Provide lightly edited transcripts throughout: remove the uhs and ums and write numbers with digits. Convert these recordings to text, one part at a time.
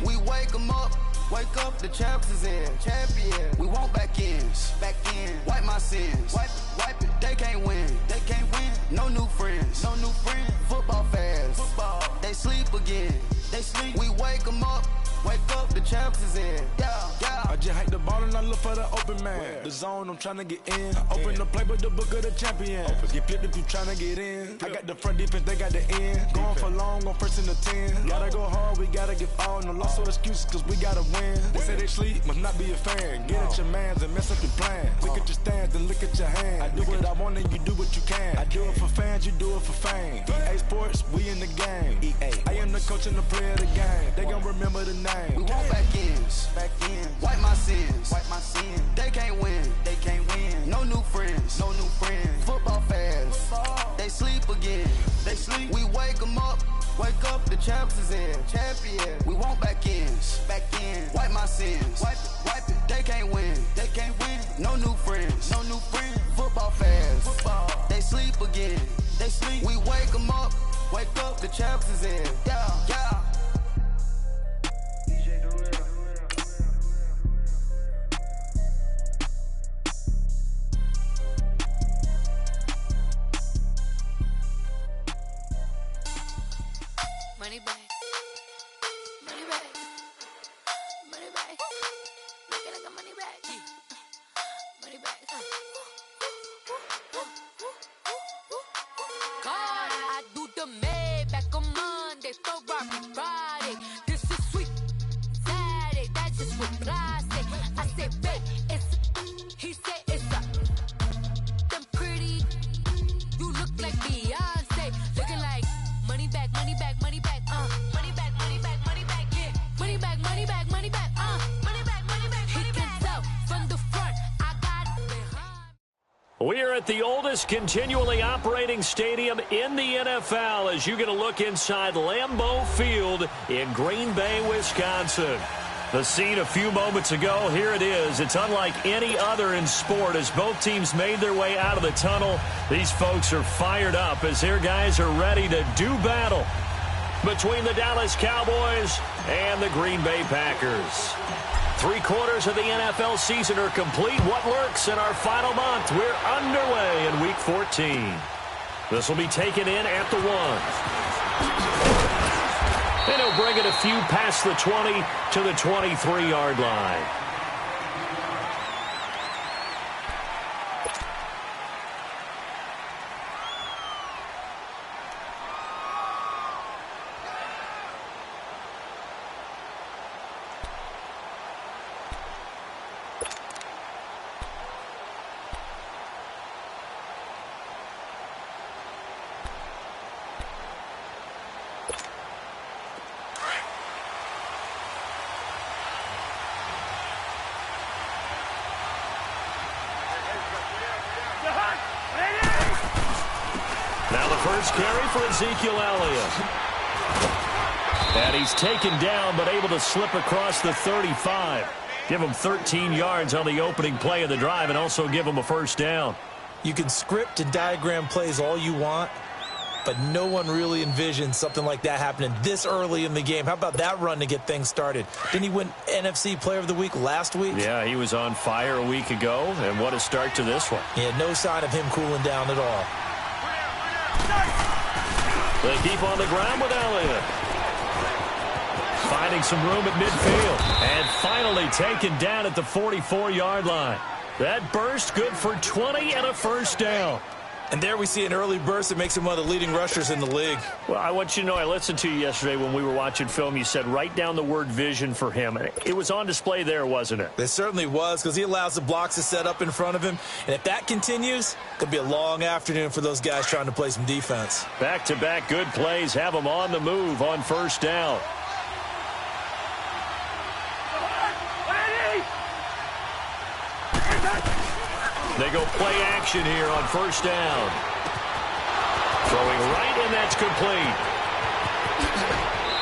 We wake them up. Wake up, the champs is in. Champion. We want back ends. Back in. Wipe my sins. Wipe it. They can't win. They can't win. No new friends. No new friends. Football fans. Football. They sleep again. They sleep. We wake them up. Wake up, the champs is in. Yeah, yeah. I just hike the ball and I look for the open man. Where? The zone, I'm trying to get in. Open the play with the book of the champion. Get flipped if you trying to get in. I got the front defense, they got the end. Going for long on first and the 10. Gotta go hard, we gotta give all. No loss or excuses, cause we gotta win. They say they sleep, must not be a fan. Get at your mans and mess up your plan. Look at your stands and look at your hands. I do what I want and you do what you can. I do it for fans, you do it for fame. EA Sports, we in the game. I am the coach and the player of the game. They gon' remember the name. We want back ends. Back ends. Wipe my sins. Wipe my sins. They can't win. They can't win. No new friends. No new friends. Football fans. Football. They sleep again. They sleep. We wake them up. Wake up, the champs is in. Champion. We want back ends. Back ends. Wipe my sins. Wipe it. They can't win. They can't win. No new friends. No new friends. Football fans. Football. They sleep again. They sleep. We wake them up. Wake up, the champs is in. Yeah, yeah. Money back, money back, money back. Make it like a money back, money back. God, I do the Maybach on Monday, Ferrari Friday. This is sweet Saturday, that's just what I say. I say, babe, it's he said it's a them pretty. You look like Beyonce, looking like money back, money back, money back. Money back, money back, money back, yeah. Money back, money back, money back, money back, money back, money back. He can tell from the front, I got it behind. We are at the oldest continually operating stadium in the NFL as you get a look inside Lambeau Field in Green Bay, Wisconsin. The scene a few moments ago, here it is. It's unlike any other in sport as both teams made their way out of the tunnel. These folks are fired up as their guys are ready to do battle between the Dallas Cowboys and the Green Bay Packers. 3/4 of the NFL season are complete. What lurks in our final month? We're underway in Week 14. This will be taken in at the 1. And he'll bring it a few past the 20 to the 23-yard line. Now the first carry for Ezekiel Elliott. And he's taken down but able to slip across the 35. Give him 13 yards on the opening play of the drive and also give him a first down. You can script and diagram plays all you want, but no one really envisioned something like that happening this early in the game. How about that run to get things started? Didn't he win NFC Player of the Week last week? Yeah, he was on fire a week ago, and what a start to this one. Yeah, no sign of him cooling down at all. They keep on the ground with Elliott. Finding some room at midfield. And finally taken down at the 44-yard line. That burst good for 20 and a first down. And there we see an early burst that makes him one of the leading rushers in the league. Well, I want you to know, I listened to you yesterday when we were watching film. You said write down the word vision for him. It was on display there, wasn't it? It certainly was, because he allows the blocks to set up in front of him. And if that continues, it could be a long afternoon for those guys trying to play some defense. Back-to-back good plays have him on the move on first down. They go play action here on first down. Throwing right, and that's complete.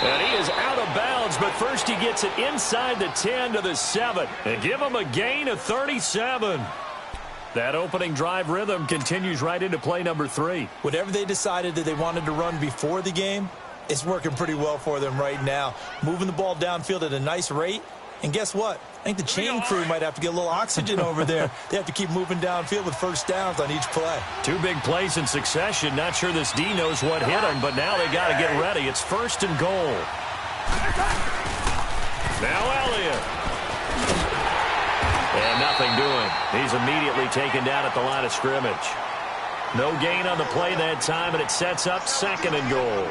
And he is out of bounds, but first he gets it inside the 10 to the 7. And give him a gain of 37. That opening drive rhythm continues right into play number 3. Whatever they decided that they wanted to run before the game, It's working pretty well for them right now. Moving the ball downfield at a nice rate. And guess what? I think the chain crew might have to get a little oxygen over there. They have to keep moving downfield with first downs on each play. 2 big plays in succession. Not sure this D knows what hit him, but now they got to get ready. It's 1st and goal. Now Elliott. And nothing doing. He's immediately taken down at the line of scrimmage. No gain on the play that time, and it sets up 2nd and goal.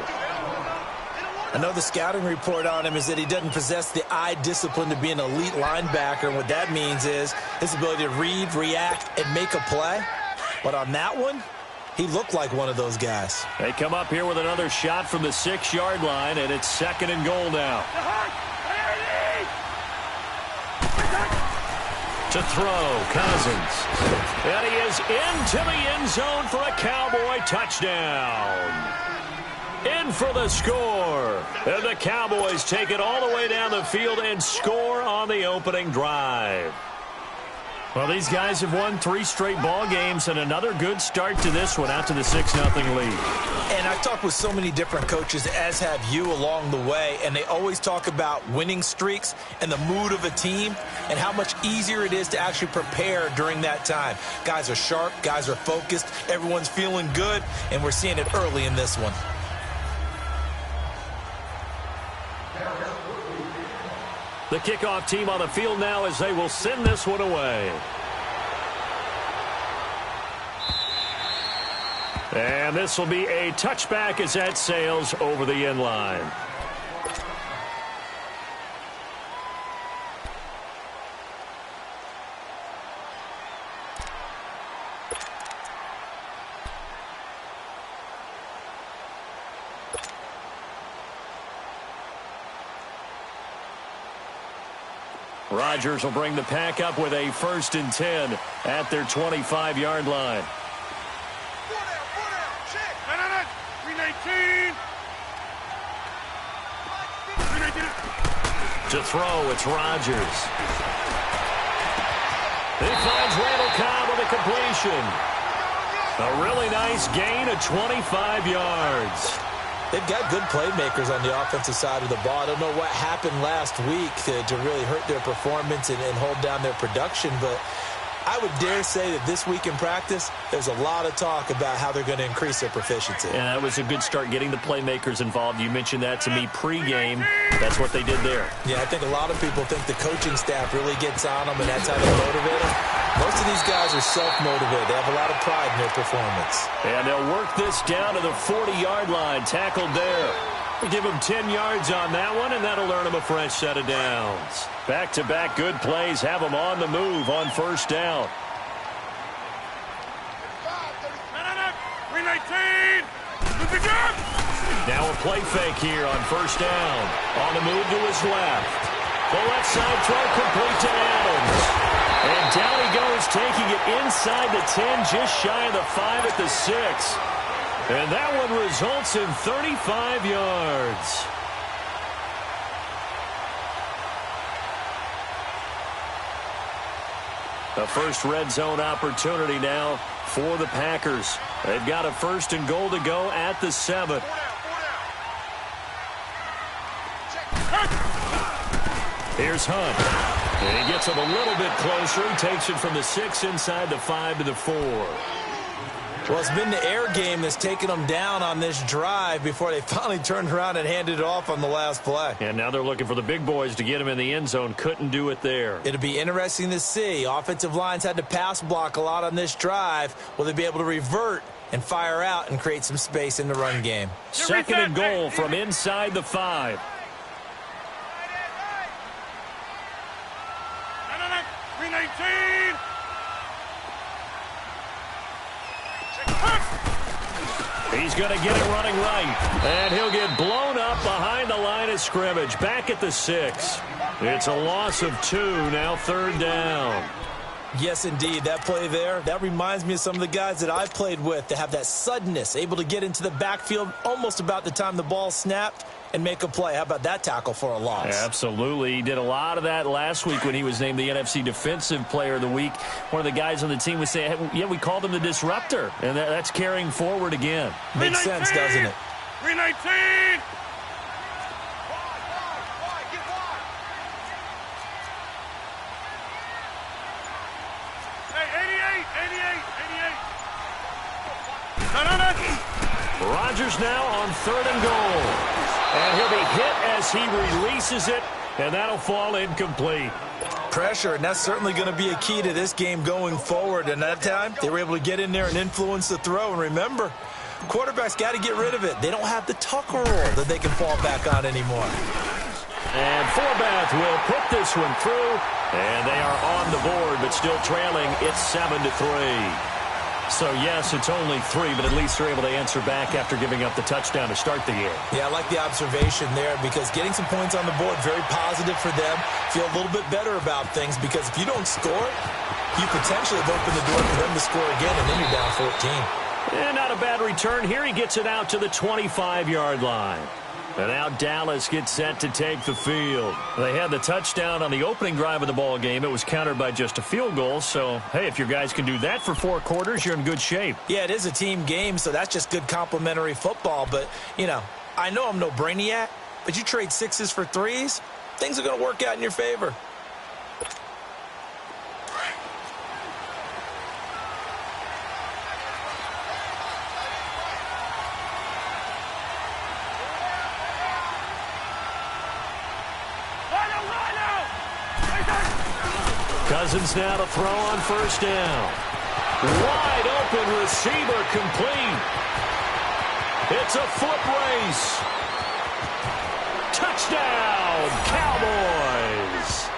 I know the scouting report on him is that he doesn't possess the eye discipline to be an elite linebacker. And what that means is his ability to read, react, and make a play. But on that one, he looked like one of those guys. They come up here with another shot from the 6-yard line, and it's 2nd and goal now. To throw, Cousins. And he is into the end zone for a Cowboy touchdown. In for the score. And the Cowboys take it all the way down the field and score on the opening drive. Well, these guys have won 3 straight ball games, and another good start to this one out to the 6-0 lead. And I've talked with so many different coaches, as have you, along the way, and they always talk about winning streaks and the mood of a team and how much easier it is to actually prepare during that time. Guys are sharp, guys are focused, everyone's feeling good, and we're seeing it early in this one. The kickoff team on the field now as they will send this one away. And this will be a touchback as that sails over the end line. Rodgers will bring the pack up with a 1st and 10 at their 25-yard line. To throw, it's Rodgers. He finds Randall Cobb with a completion. A really nice gain of 25 yards. They've got good playmakers on the offensive side of the ball. I don't know what happened last week to really hurt their performance and hold down their production, but I would dare say that this week in practice, there's a lot of talk about how they're going to increase their proficiency. Yeah, that was a good start getting the playmakers involved. You mentioned that to me pregame. That's what they did there. Yeah, I think a lot of people think the coaching staff really gets on them, and that's how they motivate them. Most of these guys are self-motivated. They have a lot of pride in their performance. And they'll work this down to the 40-yard line, tackled there. We give them 10 yards on that one, and that'll earn them a fresh set of downs. Back-to-back good plays have them on the move on 1st down. Now a play fake here on 1st down. On the move to his left. The left side throw complete to Adams. And down he goes, taking it inside the 10, just shy of the 5 at the 6. And that one results in 35 yards. The first red zone opportunity now for the Packers. They've got a 1st and goal to go at the 7. Here's Hunt. And he gets it a little bit closer. He takes it from the 6 inside the 5 to the 4. Well, it's been the air game that's taken them down on this drive before they finally turned around and handed it off on the last play. And now they're looking for the big boys to get him in the end zone. Couldn't do it there. It'll be interesting to see. Offensive lines had to pass block a lot on this drive. Will they be able to revert and fire out and create some space in the run game? 2nd and goal from inside the 5. He's going to get it running right. And he'll get blown up behind the line of scrimmage. Back at the 6. It's a loss of 2. Now 3rd down. Yes, indeed. That play there, that reminds me of some of the guys that I've played with that have that suddenness, able to get into the backfield almost about the time the ball snapped and make a play. How about that tackle for a loss? Absolutely. He did a lot of that last week when he was named the NFC Defensive Player of the Week. One of the guys on the team would say, hey, yeah, we called him the disruptor. And that's carrying forward again. Makes sense, doesn't it? 319! Rodgers now on 3rd and goal. And he'll be hit as he releases it, and that'll fall incomplete. Pressure, and that's certainly going to be a key to this game going forward. And that time, they were able to get in there and influence the throw. And remember, quarterbacks got to get rid of it. They don't have the Tucker roll that they can fall back on anymore. And Forbath will put this one through, and they are on the board, but still trailing. It's 7-3. So, yes, it's only 3, but at least they're able to answer back after giving up the touchdown to start the game. Yeah, I like the observation there because getting some points on the board, very positive for them. Feel a little bit better about things because if you don't score, you potentially have opened the door for them to score again, and then you're down 14. And not a bad return here. He gets it out to the 25-yard line. And now Dallas gets set to take the field. They had the touchdown on the opening drive of the ball game. It was countered by just a field goal. So, hey, if your guys can do that for 4 quarters, you're in good shape. Yeah, it is a team game, so that's just good complimentary football. But, you know, I know I'm no brainiac, but you trade 6s for 3s, things are going to work out in your favor. Cousins now to throw on 1st down. Wide open receiver complete. It's a foot race. Touchdown, Cowboys.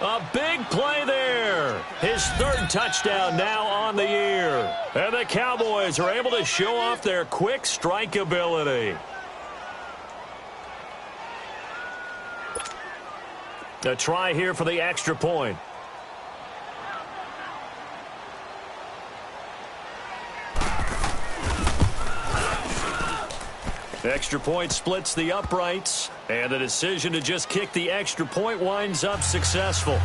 A big play there. His 3rd touchdown now on the year. And the Cowboys are able to show off their quick strike ability. A try here for the extra point. Extra point splits the uprights, and the decision to just kick the extra point winds up successful.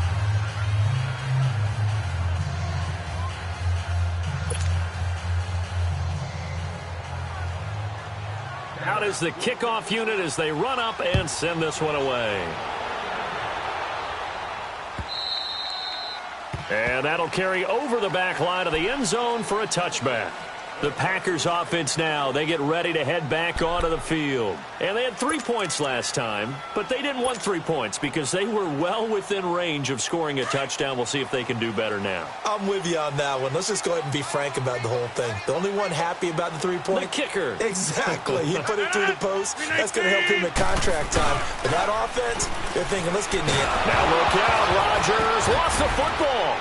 Out is the kickoff unit as they run up and send this one away. And that'll carry over the back line of the end zone for a touchback. The Packers offense now, they get ready to head back onto the field. And they had 3 points last time, but they didn't want 3 points because they were well within range of scoring a touchdown. We'll see if they can do better now. I'm with you on that one. Let's just go ahead and be frank about the whole thing. The only one happy about the 3-point? The kicker. Exactly. He put it through the post. That's going to help him at contract time. But that offense, they're thinking, let's get in the end. Now look out, Rodgers lost the football.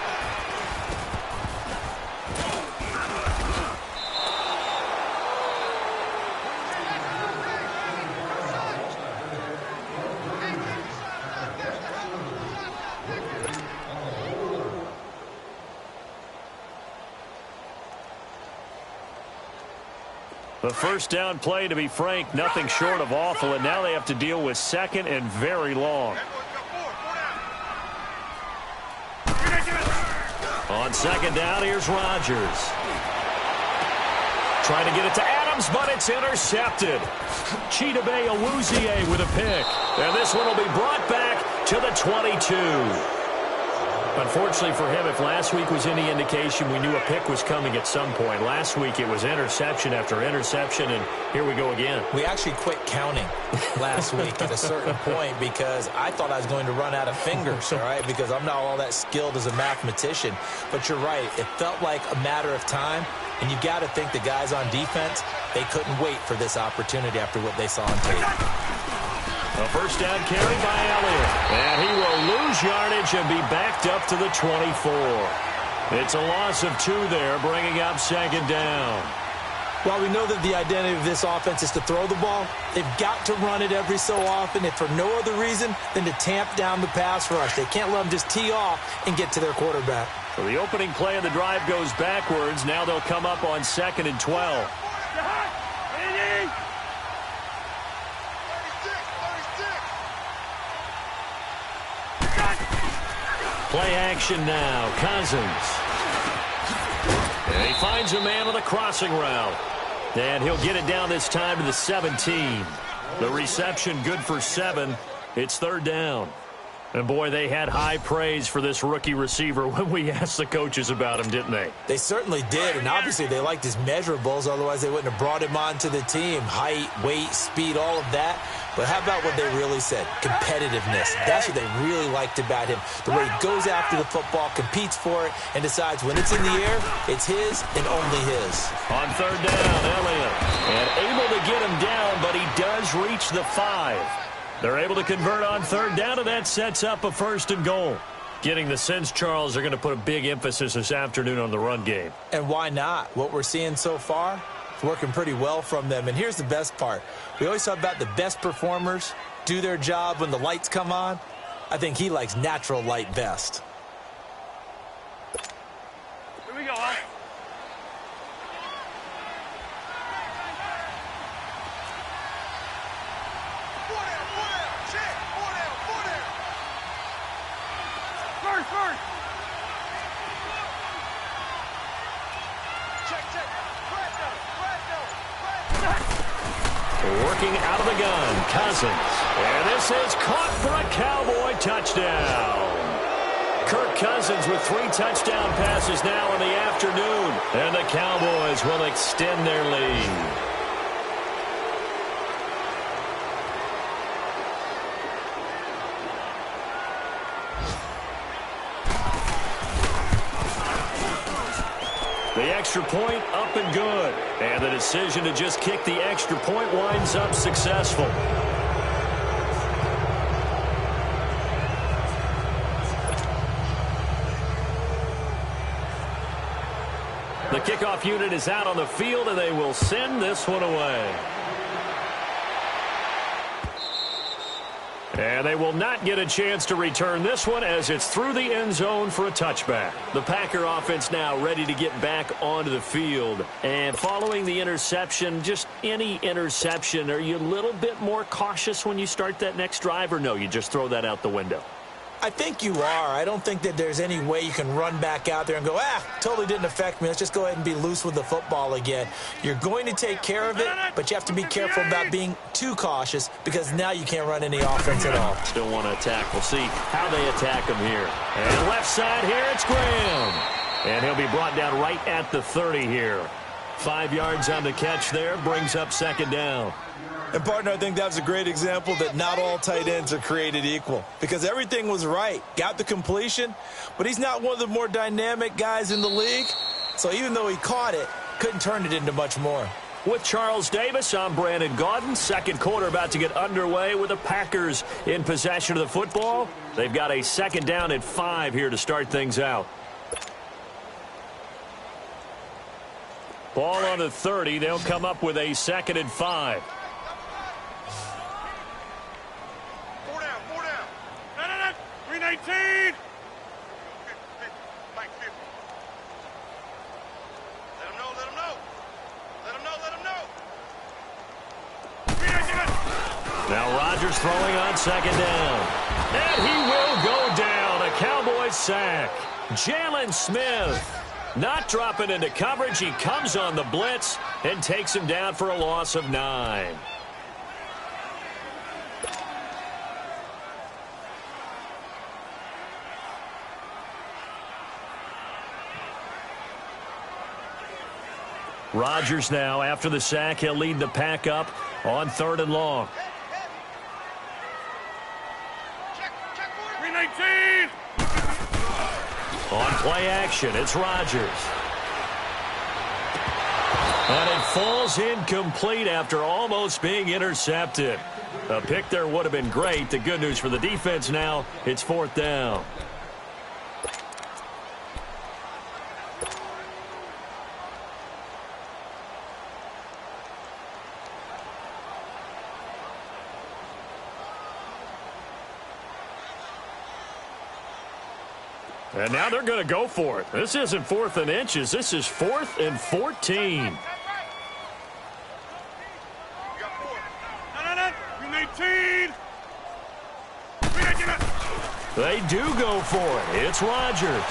The 1st down play, to be frank, nothing short of awful, and now they have to deal with 2nd and very long. On 2nd down, here's Rodgers. Trying to get it to Adams, but it's intercepted. Chidobe Awuzie with a pick. And this one will be brought back to the 22. Unfortunately for him, if last week was any indication, we knew a pick was coming at some point. Last week it was interception after interception, and here we go again. We actually quit counting last week at a certain point because I thought I was going to run out of fingers, all right, because I'm not all that skilled as a mathematician. But you're right. It felt like a matter of time, and you got to think the guys on defense, they couldn't wait for this opportunity after what they saw on tape. A 1st down carry by Elliott. And he will lose yardage and be backed up to the 24. It's a loss of 2 there, bringing up 2nd down. While we know that the identity of this offense is to throw the ball, they've got to run it every so often, if for no other reason than to tamp down the pass rush. They can't let them just tee off and get to their quarterback. So the opening play of the drive goes backwards. Now they'll come up on 2nd and 12. Play action now. Cousins. And he finds a man on the crossing route. And he'll get it down this time to the 17. The reception good for 7. It's 3rd down. And, boy, they had high praise for this rookie receiver when we asked the coaches about him, didn't they? They certainly did, and obviously they liked his measurables. Otherwise, they wouldn't have brought him onto the team. Height, weight, speed, all of that. But how about what they really said? Competitiveness. That's what they really liked about him. The way he goes after the football, competes for it, and decides when it's in the air, it's his and only his. On third down, Elliott. And able to get him down, but he does reach the 5. They're able to convert on third down, and that sets up a 1st and goal. Getting the sense, Charles, are going to put a big emphasis this afternoon on the run game. And why not? What we're seeing so far, it's working pretty well from them. And here's the best part. We always talk about the best performers do their job when the lights come on. I think he likes natural light best. Here we go, huh? First. Check. Working out of the gun, Cousins. And this is caught for a Cowboy touchdown. Kirk Cousins with 3 touchdown passes now in the afternoon. And the Cowboys will extend their lead. The extra point up and good. And the decision to just kick the extra point winds up successful. The kickoff unit is out on the field, and they will send this one away. And they will not get a chance to return this one as it's through the end zone for a touchback. The Packer offense now ready to get back onto the field. And following the interception, just any interception, are you a little bit more cautious when you start that next drive, or no, you just throw that out the window? I think you are. I don't think that there's any way you can run back out there and go, totally didn't affect me. Let's just go ahead and be loose with the football again. You're going to take care of it, but you have to be careful about being too cautious because now you can't run any offense at all. Still want to attack. We'll see how they attack him here. And left side here, it's Graham. And he'll be brought down right at the 30 here. 5 yards on the catch there, brings up 2nd down. And, partner, I think that was a great example that not all tight ends are created equal because everything was right. Got the completion, but he's not one of the more dynamic guys in the league. So even though he caught it, couldn't turn it into much more. With Charles Davis, I'm Brandon Gaudin. 2nd quarter about to get underway with the Packers in possession of the football. They've got a 2nd down at 5 here to start things out. Ball on the 30. They'll come up with a 2nd and 5. Now Rodgers throwing on 2nd down. And he will go down. A Cowboys sack. Jalen Smith not dropping into coverage. He comes on the blitz and takes him down for a loss of 9. Rodgers now, after the sack, he'll lead the pack up on 3rd and long. On play action, it's Rodgers. And it falls incomplete after almost being intercepted. A pick there would have been great. The good news for the defense now, it's 4th down. And now they're going to go for it. This isn't 4th and inches. This is 4th and 14. They do go for it. It's Rodgers.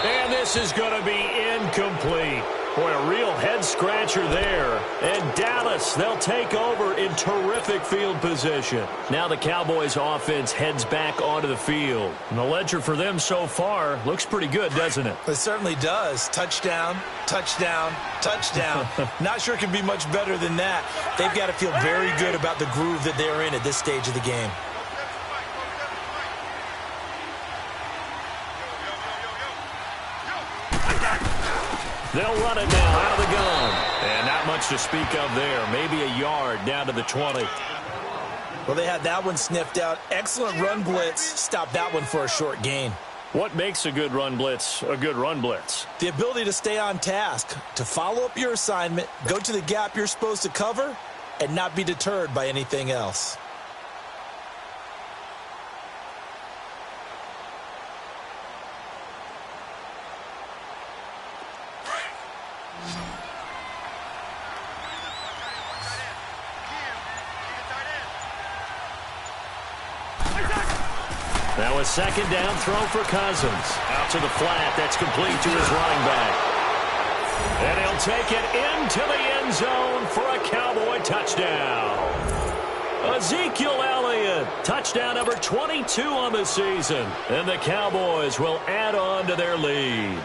And this is going to be incomplete. Boy, a real head head-scratcher there. And Dallas, they'll take over in terrific field position. Now the Cowboys offense heads back onto the field. And the ledger for them so far looks pretty good, doesn't it? It certainly does. Touchdown, touchdown, touchdown. Not sure it can be much better than that. They've got to feel very good about the groove that they're in at this stage of the game. They'll run it now out of the gun. And not much to speak of there. Maybe a yard down to the 20. Well, they had that one sniffed out. Excellent run blitz. Stop that one for a short gain. What makes a good run blitz a good run blitz? The ability to stay on task, to follow up your assignment, go to the gap you're supposed to cover, and not be deterred by anything else. Now a second down throw for Cousins. Out to the flat. That's complete to his running back. And he'll take it into the end zone for a Cowboy touchdown. Ezekiel Elliott, touchdown number 22 on the season. And the Cowboys will add on to their lead.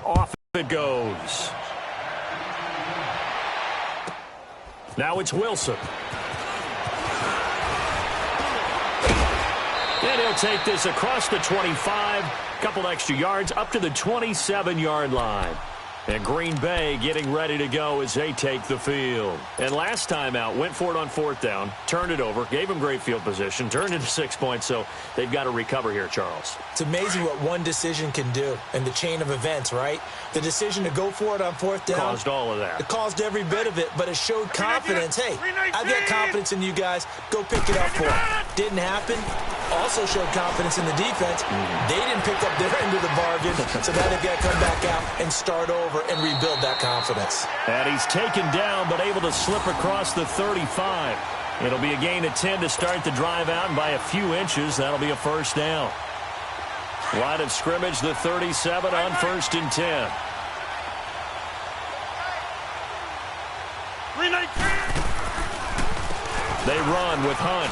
Off it goes. Now it's Wilson. And he'll take this across the 25. Couple extra yards up to the 27-yard line. And Green Bay getting ready to go as they take the field. And last time out, went for it on fourth down, turned it over, gave them great field position, turned it to 6 points, so they've got to recover here, Charles. It's amazing what one decision can do in the chain of events, right? The decision to go for it on fourth down. Caused all of that. It caused every bit of it, but it showed confidence. Hey, I've got confidence in you guys. Go pick it up for it. Didn't happen. Also showed confidence in the defense. They didn't pick up their end of the bargain, so now they've got to come back out and start over and rebuild that confidence. And he's taken down, but able to slip across the 35. It'll be a gain of 10 to start the drive out, and by a few inches, that'll be a first down. Line of scrimmage, the 37 on 1st and 10. They run with Hunt.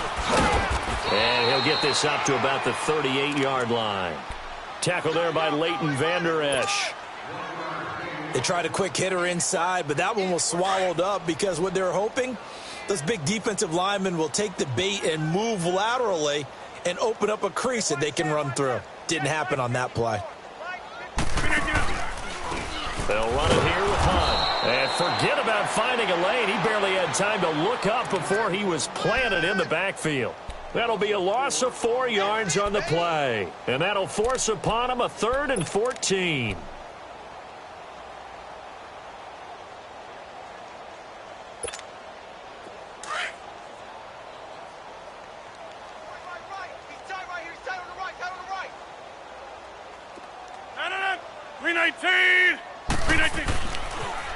And he'll get this up to about the 38-yard line. Tackle there by Leighton Vander Esch. They tried a quick hitter inside, but that one was swallowed up because what they're hoping, those big defensive linemen will take the bait and move laterally and open up a crease that they can run through. Didn't happen on that play. They'll run it here with Hunt. And forget about finding a lane. He barely had time to look up before he was planted in the backfield. That'll be a loss of 4 yards on the play. And that'll force upon him a 3rd and 14.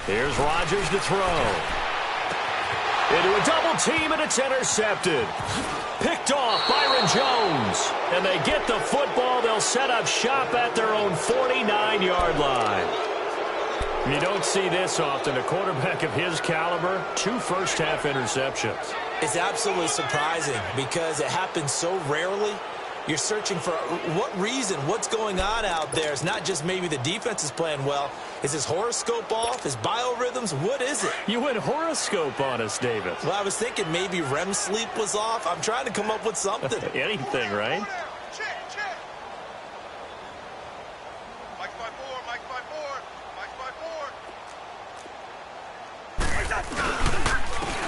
Here's Rodgers to throw. Into a double team, and it's intercepted. Picked off Byron Jones. And they get the football. They'll set up shop at their own 49-yard line. You don't see this often. A quarterback of his caliber, 2 first-half interceptions. It's absolutely surprising because it happens so rarely. You're searching for what reason, what's going on out there. It's not just maybe the defense is playing well. Is his horoscope off? His biorhythms? What is it? You went horoscope on us, David. Well, I was thinking maybe REM sleep was off. I'm trying to come up with something. Anything, right?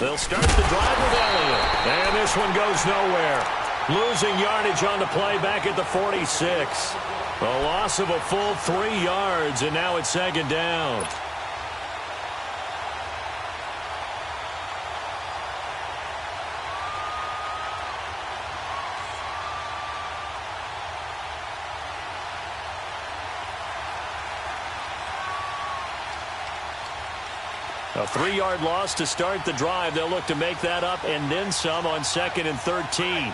They'll start the drive with Elliott. And this one goes nowhere. Losing yardage on the play back at the 46. A loss of a full 3 yards, and now it's 2nd down. A 3-yard loss to start the drive. They'll look to make that up and then some on 2nd and 13.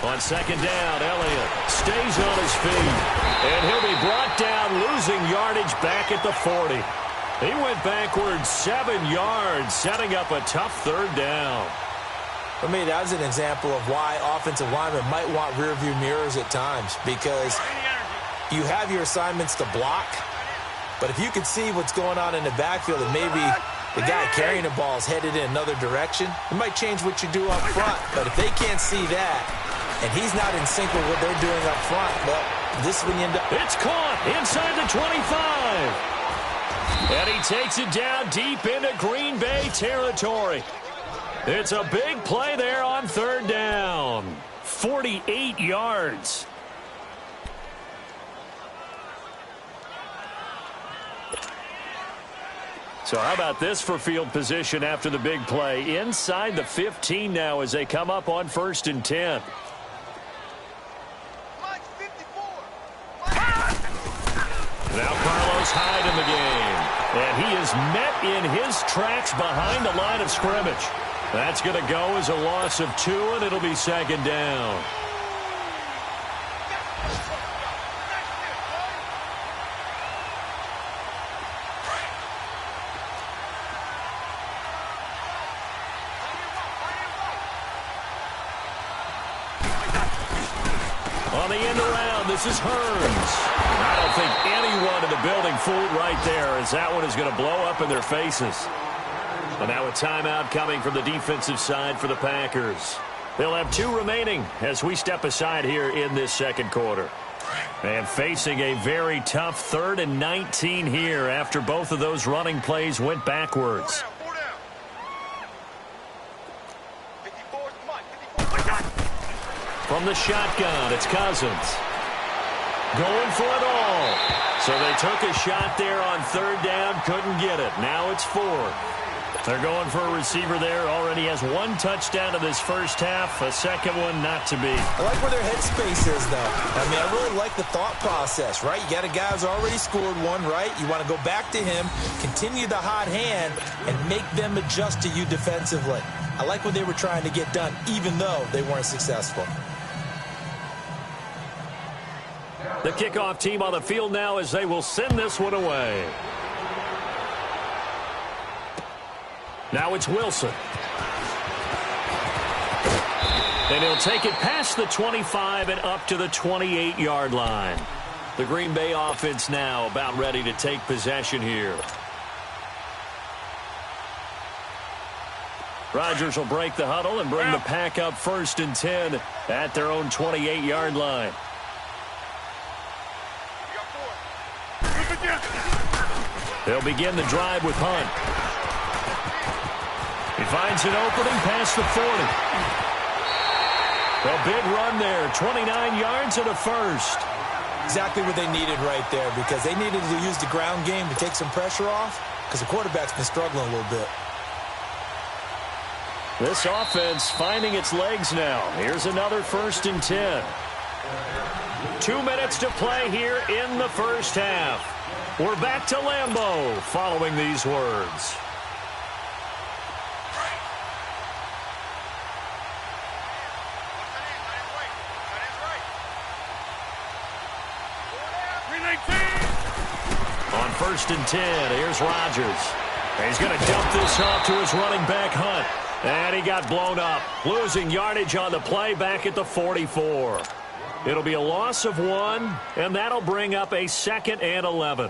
On 2nd down, Elliott stays on his feet. And he'll be brought down, losing yardage back at the 40. He went backwards 7 yards, setting up a tough 3rd down. For me, that was an example of why offensive linemen might want rearview mirrors at times, because you have your assignments to block, but if you could see what's going on in the backfield and maybe the guy carrying the ball is headed in another direction, it might change what you do up front. But if they can't see that, and he's not in sync with what they're doing up front, well, this is when you end up. It's caught inside the 25. And he takes it down deep into Green Bay territory. It's a big play there on 3rd down. 48 yards. So how about this for field position after the big play? Inside the 15 now as they come up on 1st and 10. Now Carlos Hyde in the game. And he is met in his tracks behind the line of scrimmage. That's going to go as a loss of 2, and it'll be 2nd down. On the end around, this is Hearns. I don't think anyone in the building fooled right there, as that one is going to blow up in their faces. And now a timeout coming from the defensive side for the Packers. They'll have 2 remaining as we step aside here in this 2nd quarter. And facing a very tough 3rd and 19 here after both of those running plays went backwards. From the shotgun, it's Cousins. Going for it all. So they took a shot there on 3rd down, couldn't get it. Now it's 4th. They're going for a receiver there. Already has 1 touchdown in this first half. A second one not to be. I like where their headspace is, though. I mean, I really like the thought process, right? You got a guy who's already scored 1, right? You want to go back to him, continue the hot hand, and make them adjust to you defensively. I like what they were trying to get done, even though they weren't successful. The kickoff team on the field now as they will send this one away. Now it's Wilson. And he'll take it past the 25 and up to the 28-yard line. The Green Bay offense now about ready to take possession here. Rodgers will break the huddle and bring the pack up 1st and 10 at their own 28-yard line. They'll begin the drive with Hunt. He finds an opening past the 40. A big run there, 29 yards and a first. Exactly what they needed right there, because they needed to use the ground game to take some pressure off, because the quarterback's been struggling a little bit. This offense finding its legs now. Here's another 1st and 10. 2 minutes to play here in the first half. We're back to Lambeau following these words. On 1st and 10, here's Rodgers. He's going to dump this off to his running back, Hunt. And he got blown up, losing yardage on the play back at the 44. It'll be a loss of 1, and that'll bring up a 2nd and 11.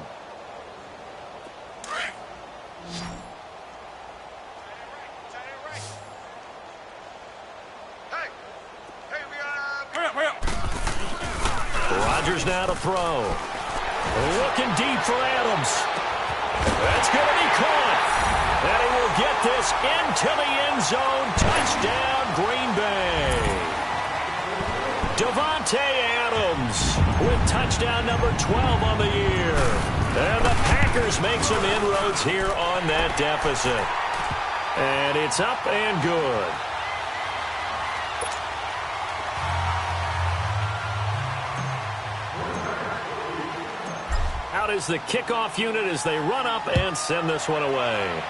Rodgers now to throw. Looking deep for Adams. That's going to be caught. And he will get this into the end zone. Touchdown, Green Bay. Davante Adams with touchdown number 12 on the year. And the Packers make some inroads here on that deficit. And it's up and good. out is the kickoff unit as they run up and send this one away.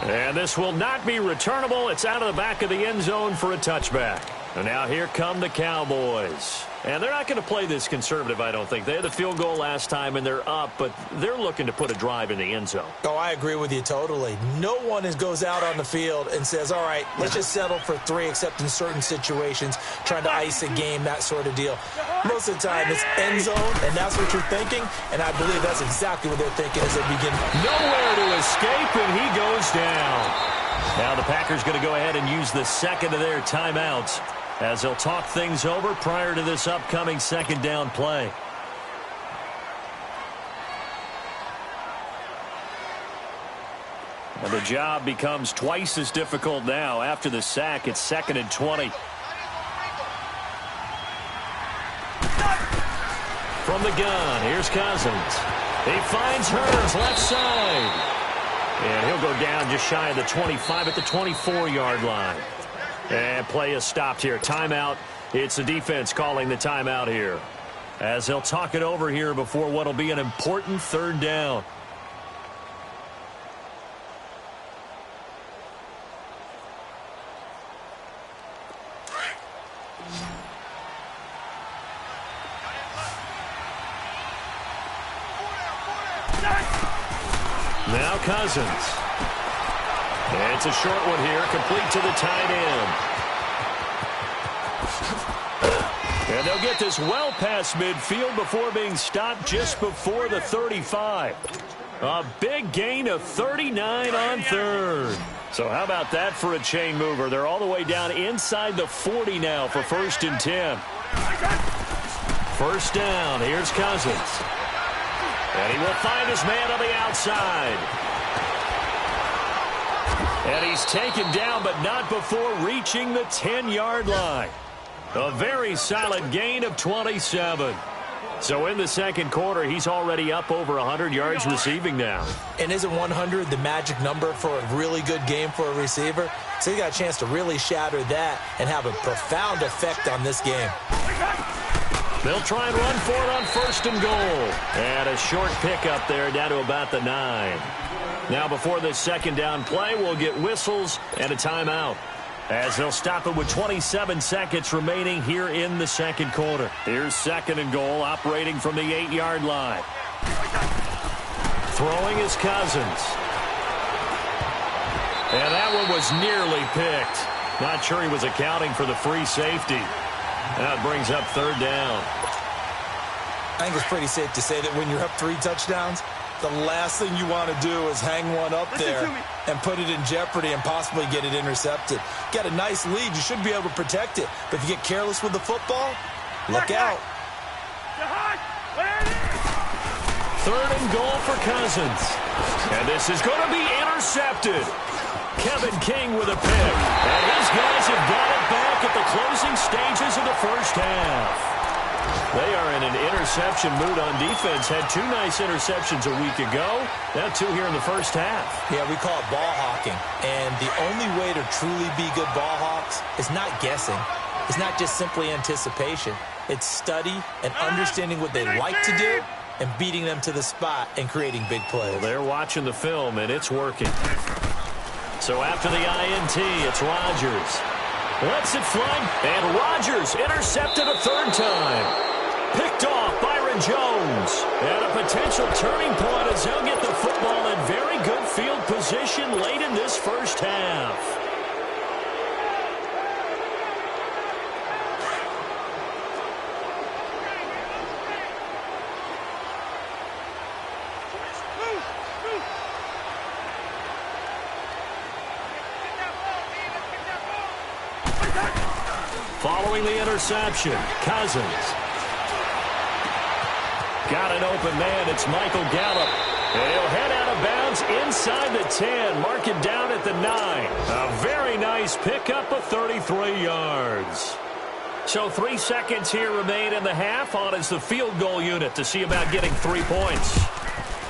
And this will not be returnable. It's out of the back of the end zone for a touchback. And now here come the Cowboys. And they're not going to play this conservative, I don't think. They had the field goal last time, and they're up, but they're looking to put a drive in the end zone. Oh, I agree with you totally. No one goes out on the field and says, all right, let's just settle for 3, except in certain situations, trying to ice a game, that sort of deal. Most of the time, it's end zone, and that's what you're thinking, and I believe that's exactly what they're thinking as they begin. Nowhere to escape, and he goes down. Now the Packers going to go ahead and use the second of their timeouts as they'll talk things over prior to this upcoming second down play. And the job becomes twice as difficult now. After the sack, it's 2nd and 20. From the gun, here's Cousins. He finds Hurns left side. And he'll go down just shy of the 25 at the 24-yard line. And play is stopped here. Timeout. It's the defense calling the timeout here, as they'll talk it over here before what will be an important third down. Now Cousins. And it's a short one here, complete to the tight end. And they'll get this well past midfield before being stopped just before the 35. A big gain of 39 on third. So how about that for a chain mover? They're all the way down inside the 40 now for 1st and 10. First down, here's Cousins. And he will find his man on the outside. And he's taken down, but not before reaching the 10-yard line. A very solid gain of 27. So in the second quarter, he's already up over 100 yards receiving now. And isn't 100 the magic number for a really good game for a receiver? So he got a chance to really shatter that and have a profound effect on this game. They'll try and run for it on 1st and goal. And a short pickup there down to about the 9. Now before this second down play, we'll get whistles and a timeout, as they'll stop it with 27 seconds remaining here in the second quarter. Here's 2nd and goal, operating from the 8-yard line. Throwing is Cousins. And that one was nearly picked. Not sure he was accounting for the free safety. That brings up 3rd down. I think it's pretty safe to say that when you're up 3 touchdowns, the last thing you want to do is hang one up there and put it in jeopardy and possibly get it intercepted. Got a nice lead. You should be able to protect it. But if you get careless with the football, look out. 3rd and goal for Cousins. And this is going to be intercepted. Kevin King with a pick. And his guys have got it back at the closing stages of the first half. They are in an interception mood on defense. Had 2 nice interceptions a week ago. Now 2 here in the first half. Yeah, we call it ball hawking. And the only way to truly be good ball hawks is not guessing. It's not just simply anticipation. It's study and understanding what they like to do and beating them to the spot and creating big plays. Well, they're watching the film, and it's working. So after the INT, it's Rodgers. Lets it fly, and Rodgers intercepted a 3rd time. Picked off Byron Jones. And a potential turning point as they'll get the football in very good field position late in this first half. Following the interception, Cousins. Got an open man. It's Michael Gallup. And he'll head out of bounds inside the 10. Mark it down at the 9. A very nice pickup of 33 yards. So 3 seconds here remain in the half. On is the field goal unit to see about getting 3 points.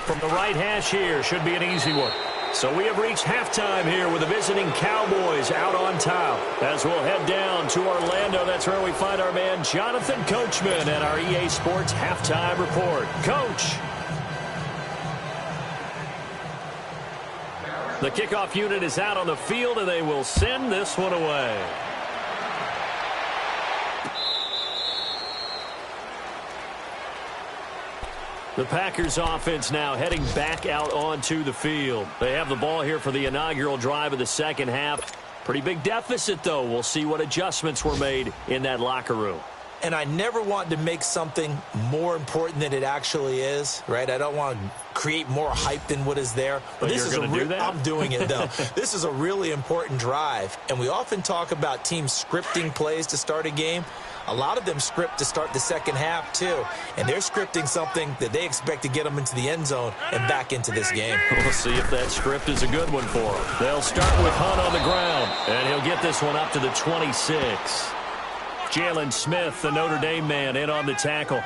From the right hash here, should be an easy one. So we have reached halftime here with the visiting Cowboys out on top. As we'll head down to Orlando, that's where we find our man Jonathan Coachman and our EA Sports Halftime Report. Coach. The kickoff unit is out on the field, and they will send this one away. The Packers offense now heading back out onto the field. They have the ball here for the inaugural drive of the second half. Pretty big deficit, though. We'll see what adjustments were made in that locker room. And I never want to make something more important than it actually is, right? I don't want to create more hype than what is there. But this is going to do that? I'm doing it, though. This is a really important drive. And we often talk about teams scripting plays to start a game. A lot of them script to start the second half, too. And they're scripting something that they expect to get them into the end zone and back into this game. We'll see if that script is a good one for them. They'll start with Hunt on the ground, and he'll get this one up to the 26. Jalen Smith, the Notre Dame man, in on the tackle.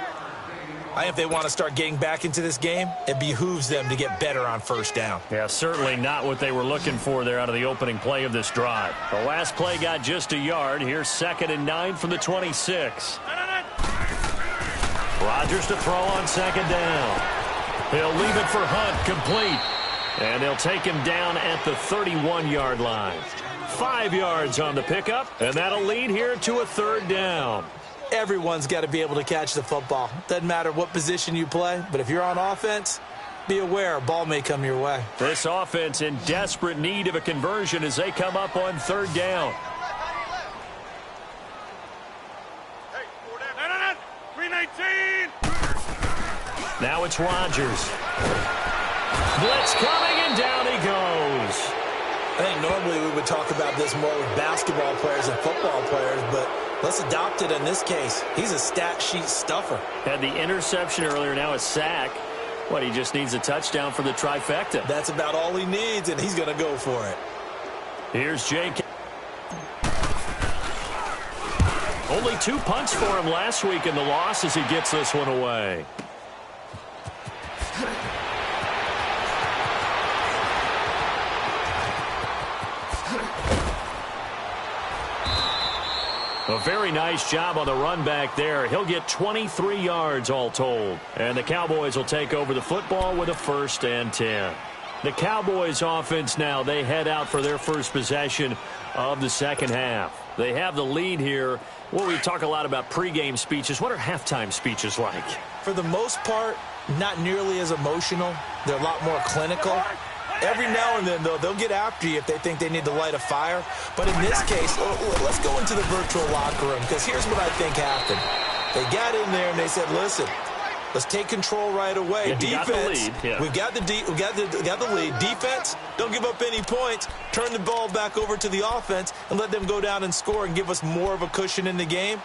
If they want to start getting back into this game, it behooves them to get better on first down. Yeah, certainly not what they were looking for there out of the opening play of this drive. The last play got just a yard. Here's 2nd and 9 from the 26. Rodgers to throw on 2nd down. He'll leave it for Hunt, complete. And they'll take him down at the 31-yard line. 5 yards on the pickup, and that'll lead here to a 3rd down. Everyone's got to be able to catch the football. Doesn't matter what position you play, but if you're on offense, be aware a ball may come your way. This offense in desperate need of a conversion as they come up on 3rd down. Hey, 319. Now it's Rodgers. Blitz coming, and down he goes. I think normally we would talk about this more with basketball players and football players, but let's adopt it in this case. He's a stat sheet stuffer. Had the interception earlier, now a sack. What, he just needs a touchdown for the trifecta. That's about all he needs, and he's going to go for it. Here's Jake. Only 2 punts for him last week in the loss as he gets this one away. A very nice job on the run back there. He'll get 23 yards all told. And the Cowboys will take over the football with a 1st and 10. The Cowboys offense now, they head out for their first possession of the second half. They have the lead here. Well, we talk a lot about pregame speeches. What are halftime speeches like? For the most part, not nearly as emotional. They're a lot more clinical. Every now and then, though, they'll get after you if they think they need to light a fire. But in this case, let's go into the virtual locker room, because here's what I think happened. They got in there and they said, listen, let's take control right away. Yeah, defense, we've got the lead. Defense, don't give up any points. Turn the ball back over to the offense and let them go down and score and give us more of a cushion in the game.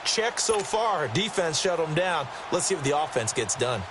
Check so far. Defense shut them down. Let's see if the offense gets done.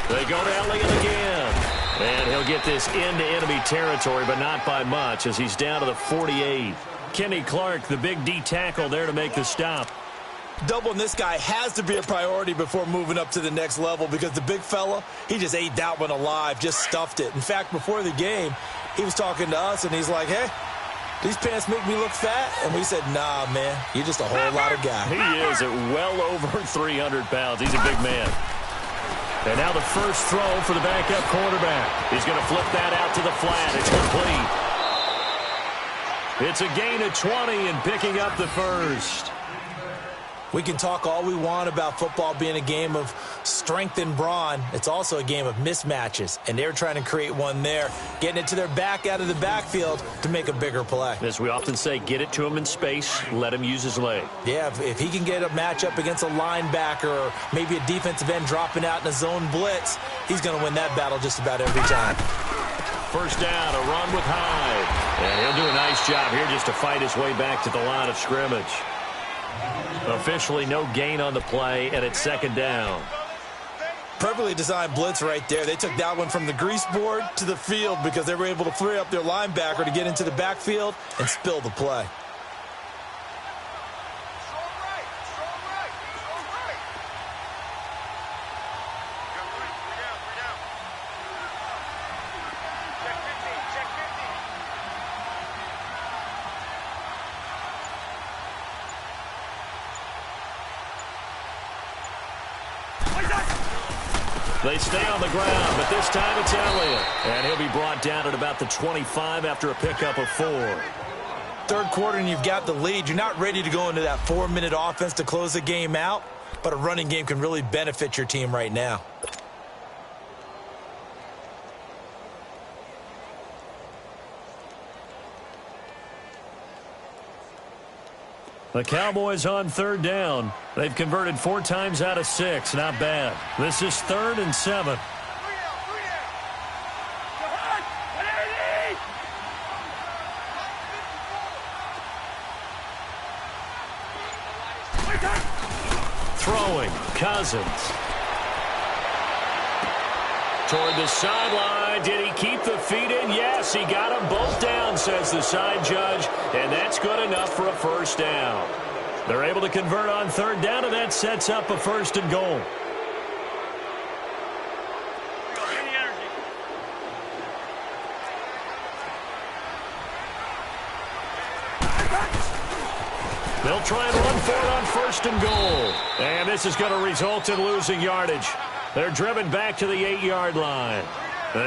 They go to Elliott again. And he'll get this into enemy territory, but not by much as he's down to the 48. Kenny Clark, the big D tackle there to make the stop. Doubling this guy has to be a priority before moving up to the next level, because the big fella, he just ate that one alive, just stuffed it. In fact, before the game, he was talking to us, and he's like, hey, these pants make me look fat. And we said, nah, man, you're just a whole lot of guy. He is at well over 300 pounds. He's a big man. And now the first throw for the backup quarterback. He's going to flip that out to the flat. It's complete. It's a gain of 20 and picking up the first. We can talk all we want about football being a game of strength and brawn. It's also a game of mismatches, and they're trying to create one there, getting it to their back out of the backfield to make a bigger play. As we often say, get it to him in space, let him use his leg. Yeah, if he can get a matchup against a linebacker or maybe a defensive end dropping out in a zone blitz, he's going to win that battle just about every time. First down, a run with Hyde. And he'll do a nice job here just to fight his way back to the line of scrimmage. Officially no gain on the play, and it's second down. Perfectly designed blitz right there. They took that one from the grease board to the field because they were able to free up their linebacker to get into the backfield and spill the play. They stay on the ground, but this time it's Elliott. And he'll be brought down at about the 25 after a pickup of 4. Third quarter and you've got the lead. You're not ready to go into that 4-minute offense to close the game out, but a running game can really benefit your team right now. The Cowboys on third down. They've converted 4 times out of 6. Not bad. This is 3rd and 7. Throwing. Cousins. Toward the sideline. Did he keep the feet in? Yes, he got them both down, says the side judge. And that's good enough for a first down. They're able to convert on third down, and that sets up a 1st and goal. They'll try and run for it on 1st and goal. And this is going to result in losing yardage. They're driven back to the 8-yard line.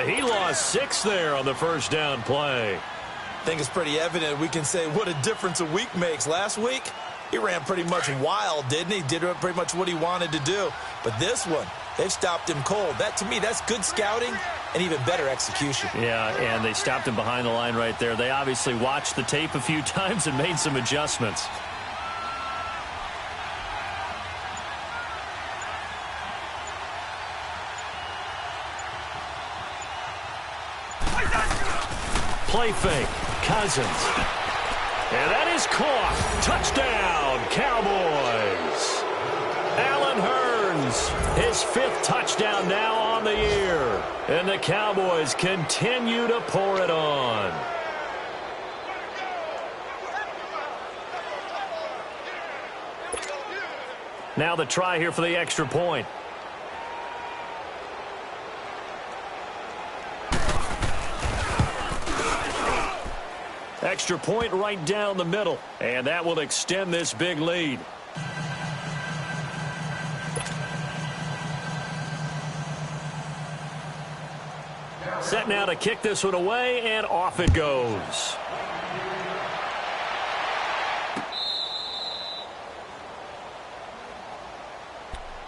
He lost 6 there on the first down play. I think it's pretty evident. We can say what a difference a week makes. Last week, he ran pretty much wild, didn't he? Did pretty much what he wanted to do. But this one, they've stopped him cold. That, to me, that's good scouting and even better execution. Yeah, and they stopped him behind the line right there. They obviously watched the tape a few times and made some adjustments. Play fake. Cousins. And that is caught. Touchdown, Cowboys. Allen Hurns, his 5th touchdown now on the year. And the Cowboys continue to pour it on. Now the try here for the extra point. Extra point right down the middle, and that will extend this big lead. Set now to kick this one away, and off it goes.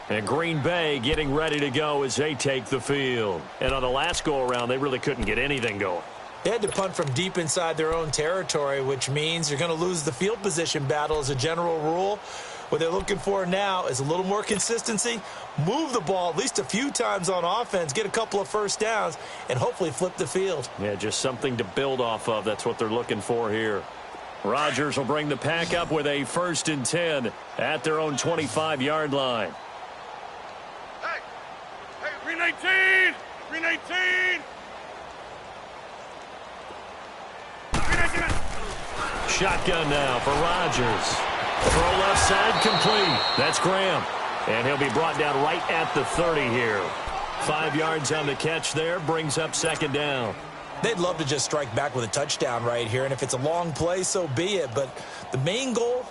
And Green Bay getting ready to go as they take the field. And on the last go-around, they really couldn't get anything going. They had to punt from deep inside their own territory, which means you're going to lose the field position battle as a general rule. What they're looking for now is a little more consistency, move the ball at least a few times on offense, get a couple of first downs, and hopefully flip the field. Yeah, just something to build off of. That's what they're looking for here. Rodgers will bring the pack up with a 1st and 10 at their own 25-yard line. Hey, 319! 319! Shotgun now for Rodgers. Throw left side complete. That's Graham. And he'll be brought down right at the 30 here. 5 yards on the catch there. Brings up 2nd down. They'd love to just strike back with a touchdown right here. And if it's a long play, so be it. But the main goal,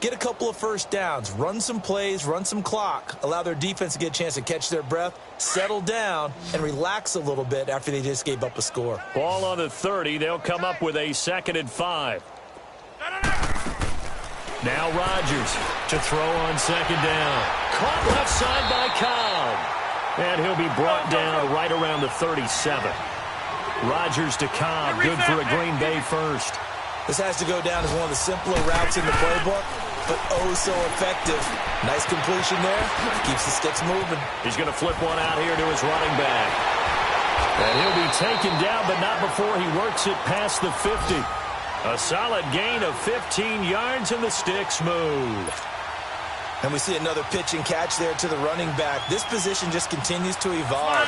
get a couple of first downs. Run some plays, run some clock. Allow their defense to get a chance to catch their breath, settle down, and relax a little bit after they just gave up a score. Ball on the 30. They'll come up with a 2nd and 5. Now Rodgers to throw on 2nd down. Caught left side by Cobb. And he'll be brought down right around the 37. Rodgers to Cobb. Good for a Green Bay first. This has to go down as one of the simpler routes in the playbook, but oh so effective. Nice completion there. Keeps the sticks moving. He's going to flip one out here to his running back. And he'll be taken down, but not before he works it past the 50. A solid gain of 15 yards, and the sticks move. And we see another pitch and catch there to the running back. This position just continues to evolve.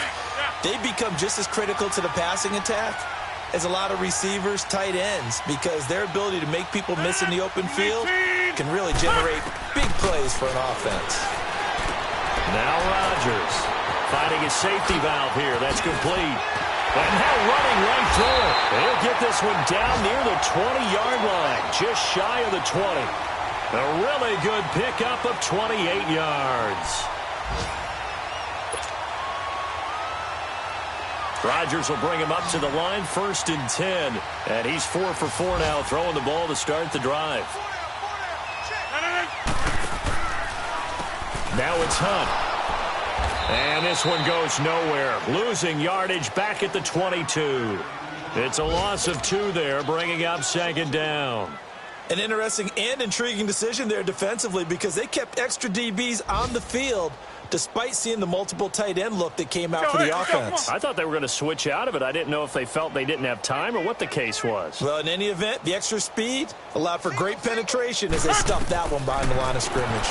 They become just as critical to the passing attack as a lot of receivers, tight ends, because their ability to make people miss in the open field can really generate big plays for an offense. Now Rodgers finding his safety valve here. That's complete. And now running right through it. He'll get this one down near the 20-yard line, just shy of the 20. A really good pickup of 28 yards. Rodgers will bring him up to the line, 1st and 10. And he's 4 for 4 now, throwing the ball to start the drive. Now it's Hunt. And this one goes nowhere. Losing yardage back at the 22. It's a loss of 2 there, bringing up 2nd down. An interesting and intriguing decision there defensively because they kept extra DBs on the field despite seeing the multiple tight end look that came out for the offense. I thought they were going to switch out of it. I didn't know if they felt they didn't have time or what the case was. Well, in any event, the extra speed allowed for great penetration as they stuffed that one behind the line of scrimmage.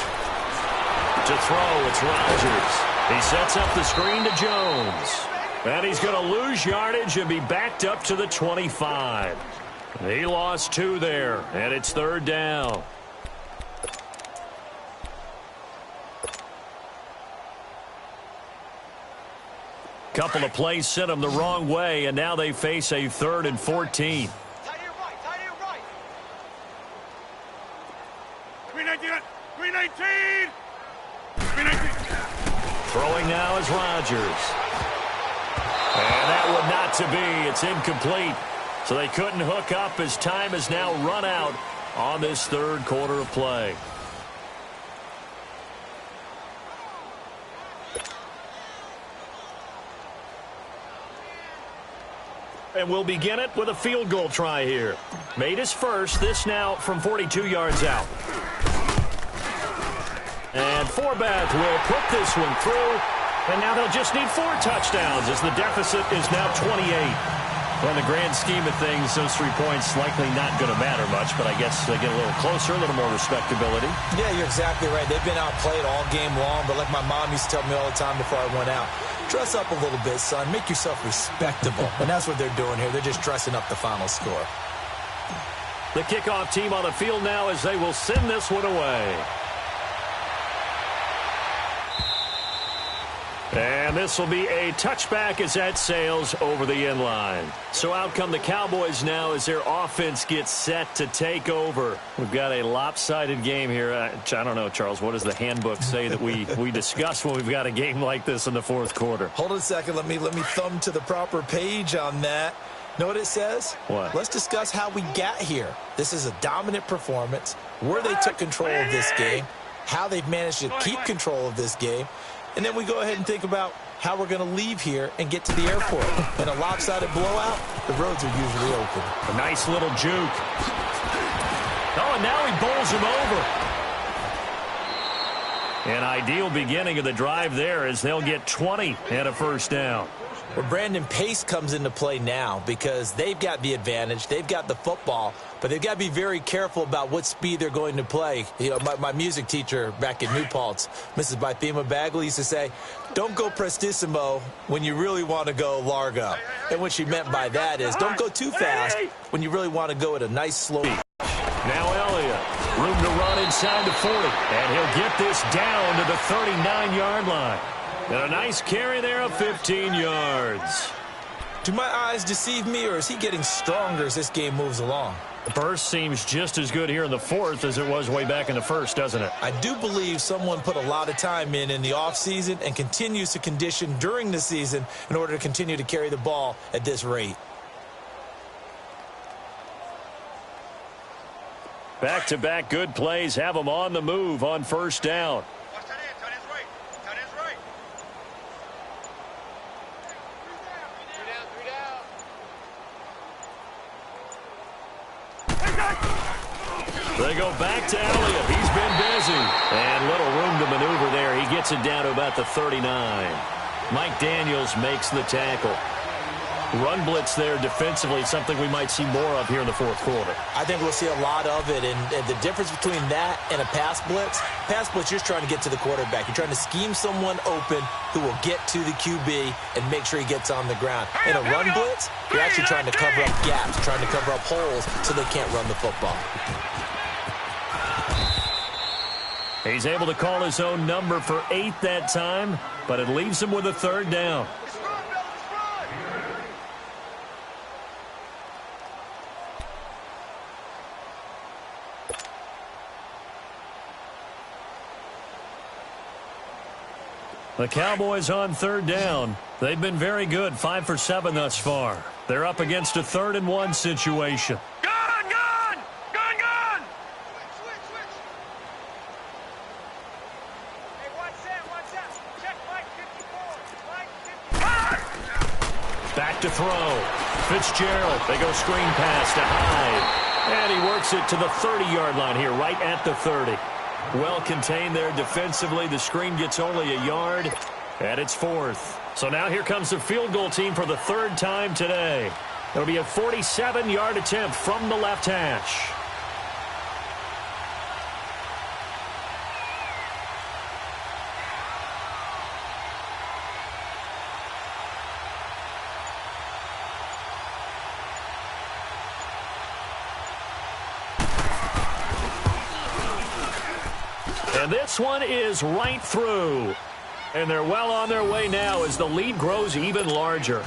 To throw, it's Rodgers. He sets up the screen to Jones. And he's going to lose yardage and be backed up to the 25. He lost 2 there, and it's 3rd down. Couple of plays sent them the wrong way, and now they face a 3rd and 14. 319! Throwing now is Rodgers. And that one not to be. It's incomplete. So they couldn't hook up as time has now run out on this 3rd quarter of play. And we'll begin it with a field goal try here. Made his first. This now from 42 yards out. And Forbath will put this one through. And now they'll just need 4 touchdowns as the deficit is now 28. Well, in the grand scheme of things, those 3 points likely not going to matter much, but I guess they get a little closer, a little more respectability. Yeah, you're exactly right. They've been outplayed all game long, but like my mom used to tell me all the time before I went out, dress up a little bit, son. Make yourself respectable. And that's what they're doing here. They're just dressing up the final score. The kickoff team on the field now as they will send this one away. And this will be a touchback as that sails over the end line. So out come the Cowboys now as their offense gets set to take over. We've got a lopsided game here. I don't know, Charles, what does the handbook say that we discuss when we've got a game like this in the 4th quarter? Hold on a second. Let me thumb to the proper page on that. Know what it says? What? Let's discuss how we got here. This is a dominant performance, where they took control of this game, how they've managed to keep control of this game, and then we go ahead and think about how we're going to leave here and get to the airport. In a lopsided blowout, the roads are usually open. A nice little juke. Oh, and now he bowls him over. An ideal beginning of the drive there as they'll get 20 and a 1st down. Well, Brandon, pace comes into play now because they've got the advantage. They've got the football, but they've got to be very careful about what speed they're going to play. You know, my music teacher back in New Paltz, Mrs. Bythema Bagley, used to say, don't go prestissimo when you really want to go largo. And what she meant by that is don't go too fast when you really want to go at a nice slow. Now Elliott, room to run inside the 40, and he'll get this down to the 39-yard line. And a nice carry there of 15 yards. Do my eyes deceive me, or is he getting stronger as this game moves along? The burst seems just as good here in the 4th as it was way back in the 1st, doesn't it? I do believe someone put a lot of time in the offseason and continues to condition during the season in order to continue to carry the ball at this rate. Back-to-back good plays have them on the move on 1st down. They go back to Elliott. He's been busy. And little room to maneuver there. He gets it down to about the 39. Mike Daniels makes the tackle. run blitz there defensively, something we might see more of here in the fourth quarter. I think we'll see a lot of it, and the difference between that and a pass blitz, you're just trying to get to the quarterback. You're trying to scheme someone open who will get to the QB and make sure he gets on the ground. In a run blitz, you're actually trying to cover up gaps, trying to cover up holes so they can't run the football. He's able to call his own number for 8 that time, but it leaves him with a third down. The Cowboys on third down. They've been very good, 5 for 7 thus far. They're up against a 3rd and 1 situation. Back to throw. Fitzgerald. They go screen pass to Hyde. And he works it to the 30-yard line here, right at the 30. Well contained there defensively. The screen gets only a yard, and it's 4th. So now here comes the field goal team for the 3rd time today. It'll be a 47-yard attempt from the left hash. And this one is right through. And they're well on their way now as the lead grows even larger.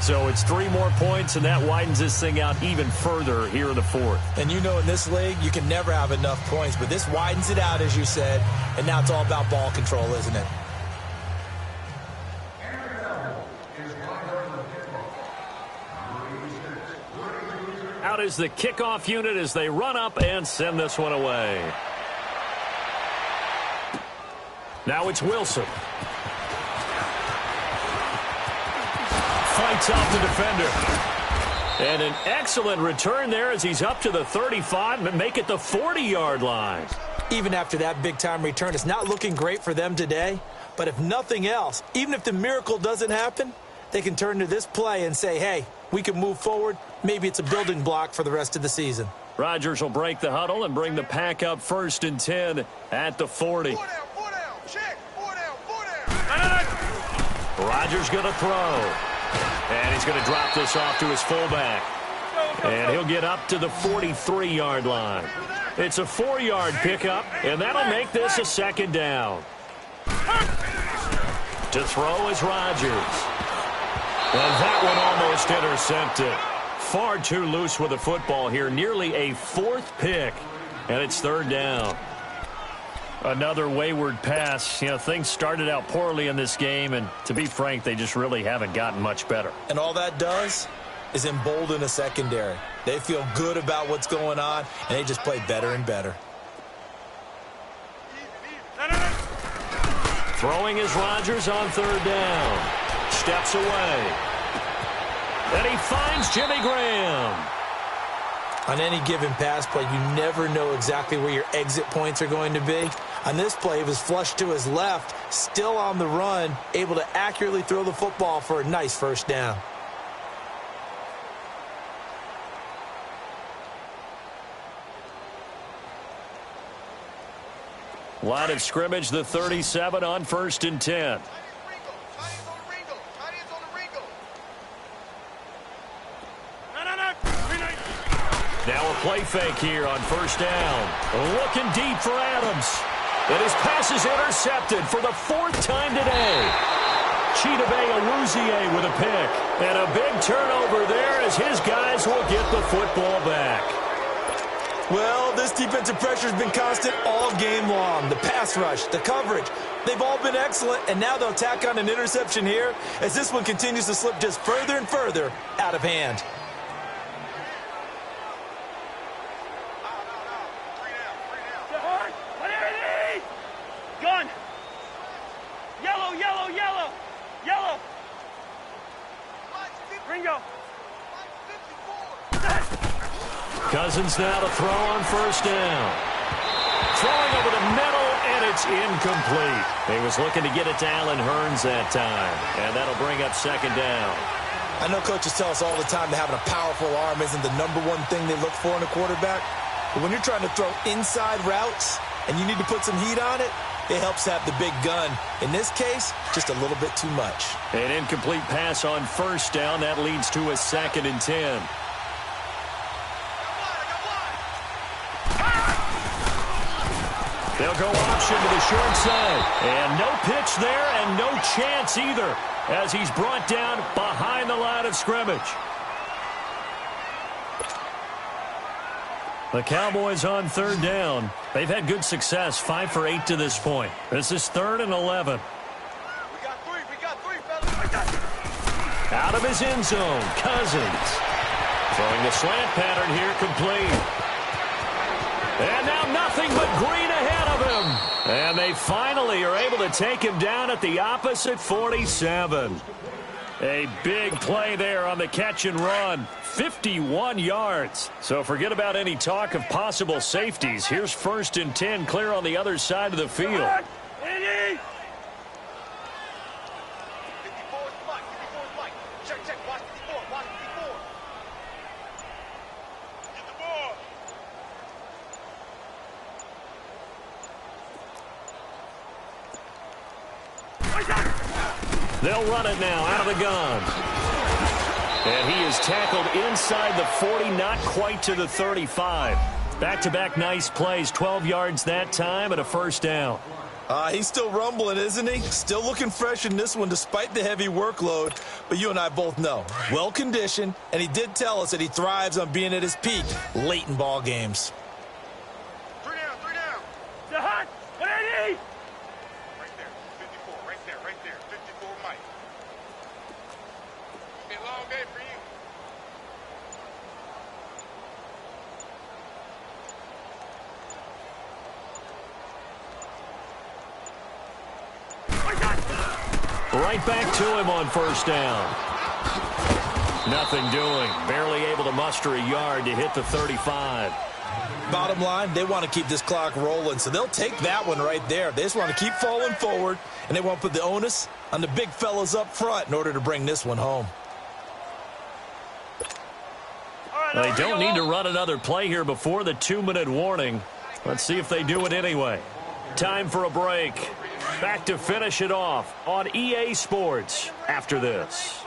So it's 3 more points, and that widens this thing out even further here in the 4th. And you know in this league, you can never have enough points, but this widens it out, as you said, and now it's all about ball control, isn't it? Out is the kickoff unit as they run up and send this one away. Now it's Wilson. Fights off the defender. And an excellent return there as he's up to the 35 and make it the 40-yard line. Even after that big-time return, it's not looking great for them today. But if nothing else, even if the miracle doesn't happen, they can turn to this play and say, hey, we can move forward. Maybe it's a building block for the rest of the season. Rodgers will break the huddle and bring the pack up 1st and 10 at the 40. Rodgers going to throw. And he's going to drop this off to his fullback. And he'll get up to the 43-yard line. It's a 4-yard pickup, and that'll make this a 2nd down. To throw is Rodgers. And that one almost intercepted. Far too loose with the football here. Nearly a 4th pick. And it's 3rd down. Another wayward pass. You know, things started out poorly in this game, and to be frank, they just really haven't gotten much better. And all that does is embolden a secondary. They feel good about what's going on, and they just play better and better. Throwing is Rodgers on 3rd down. Steps away. And he finds Jimmy Graham. On any given pass play, you never know exactly where your exit points are going to be. On this play, it was flushed to his left, still on the run, able to accurately throw the football for a nice 1st down. Line of scrimmage, the 37 on 1st and 10. Now a play fake here on 1st down. Looking deep for Adams. And his pass is intercepted for the 4th time today. Chidobe Awuzie with a pick. And a big turnover there as his guys will get the football back. Well, this defensive pressure has been constant all game long. The pass rush, the coverage, they've all been excellent, and now they'll tack on an interception here as this one continues to slip just further and further out of hand. Gun! Yellow, yellow, yellow! Yellow! Ringo! Cousins now to throw on 1st down. Throwing over the middle, and it's incomplete. He was looking to get it to Allen Hurns that time, and that'll bring up 2nd down. I know coaches tell us all the time that having a powerful arm isn't the #1 thing they look for in a quarterback. But when you're trying to throw inside routes and you need to put some heat on it, it helps have the big gun. In this case, just a little bit too much. An incomplete pass on first down. That leads to a 2nd and 10. They'll go option to the short side. And no pitch there and no chance either as he's brought down behind the line of scrimmage. The Cowboys on 3rd down. They've had good success, 5 for 8 to this point. This is 3rd and 11. We got three, fellas. Out of his end zone, Cousins. Throwing the slant pattern here, complete. And now nothing but green ahead of him. And they finally are able to take him down at the opposite 47. A big play there on the catch and run. 51 yards. So forget about any talk of possible safeties. Here's 1st and 10 clear on the other side of the field. 54 is Mike. Check. Watch 54. Get the ball. They'll run it now out of the gun. And he is tackled inside the 40, not quite to the 35. Back-to-back nice plays, 12 yards that time and a 1st down. He's still rumbling, isn't he? Still looking fresh in this one despite the heavy workload. But you and I both know, well-conditioned, and he did tell us that he thrives on being at his peak late in ball games. 3 down. The hot. Ready? Right there. 54. Right there. 54 Mike. It's a long day for you. Right back to him on 1st down. Nothing doing. Barely able to muster a yard to hit the 35. Bottom line, they want to keep this clock rolling, so they'll take that one right there. They just want to keep falling forward, and they want to put the onus on the big fellas up front in order to bring this one home. They don't need to run another play here before the 2-minute warning. Let's see if they do it anyway. Time for a break. Back to finish it off on EA Sports after this.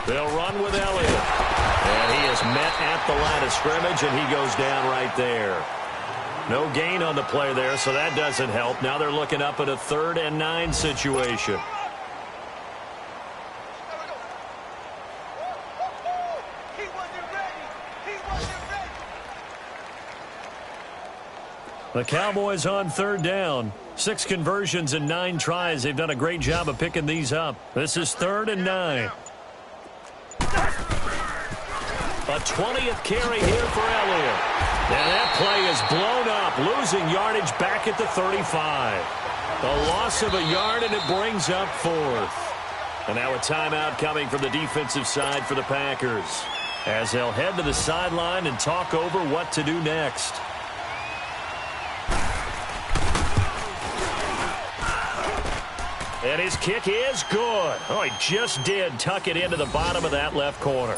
They'll run with Elliott. And he is met at the line of scrimmage, and he goes down right there. No gain on the play there, so that doesn't help. Now they're looking up at a 3rd and 9 situation. The Cowboys on 3rd down. 6 conversions and 9 tries. They've done a great job of picking these up. This is 3rd and 9. A 20th carry here for Elliott. And that play is blown up, losing yardage back at the 35. A loss of a yard, and it brings up 4th. And now a timeout coming from the defensive side for the Packers, as they'll head to the sideline and talk over what to do next. And his kick is good. Oh, he just did tuck it into the bottom of that left corner.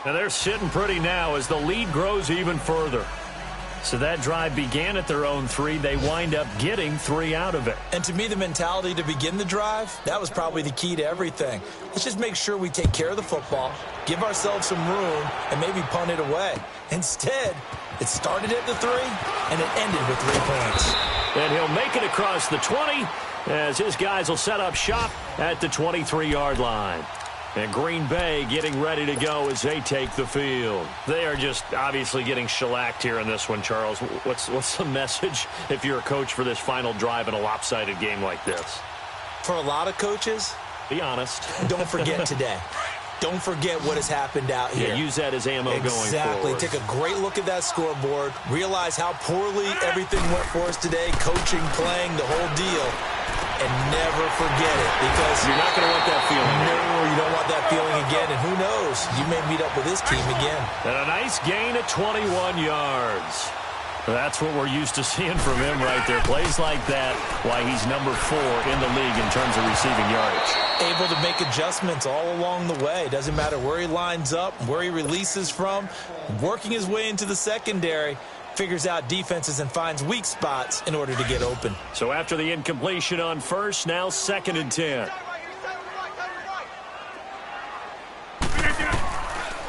Now they're sitting pretty now as the lead grows even further. So that drive began at their own 3. They wind up getting 3 out of it. And to me, the mentality to begin the drive, that was probably the key to everything. Let's just make sure we take care of the football, give ourselves some room, and maybe punt it away. Instead, it started at the 3, and it ended with 3 points. And he'll make it across the 20 as his guys will set up shop at the 23-yard line. And Green Bay getting ready to go as they take the field. They are just obviously getting shellacked here in this one, Charles. What's the message if you're a coach for this final drive in a lopsided game like this? For a lot of coaches, be honest. Don't forget today. Don't forget what has happened out here. Yeah, use that as ammo going forward. Exactly. Take a great look at that scoreboard. Realize how poorly everything went for us today. Coaching, playing, the whole deal. And never forget it, because you're not going to want that feeling. No, you don't want that feeling again. And who knows? You may meet up with this team again. And a nice gain of 21 yards. That's what we're used to seeing from him right there. Plays like that, why he's number 4 in the league in terms of receiving yardage. Able to make adjustments all along the way. Doesn't matter where he lines up, where he releases from. Working his way into the secondary, figures out defenses and finds weak spots in order to get open. So after the incompletion on first, now 2nd and 10.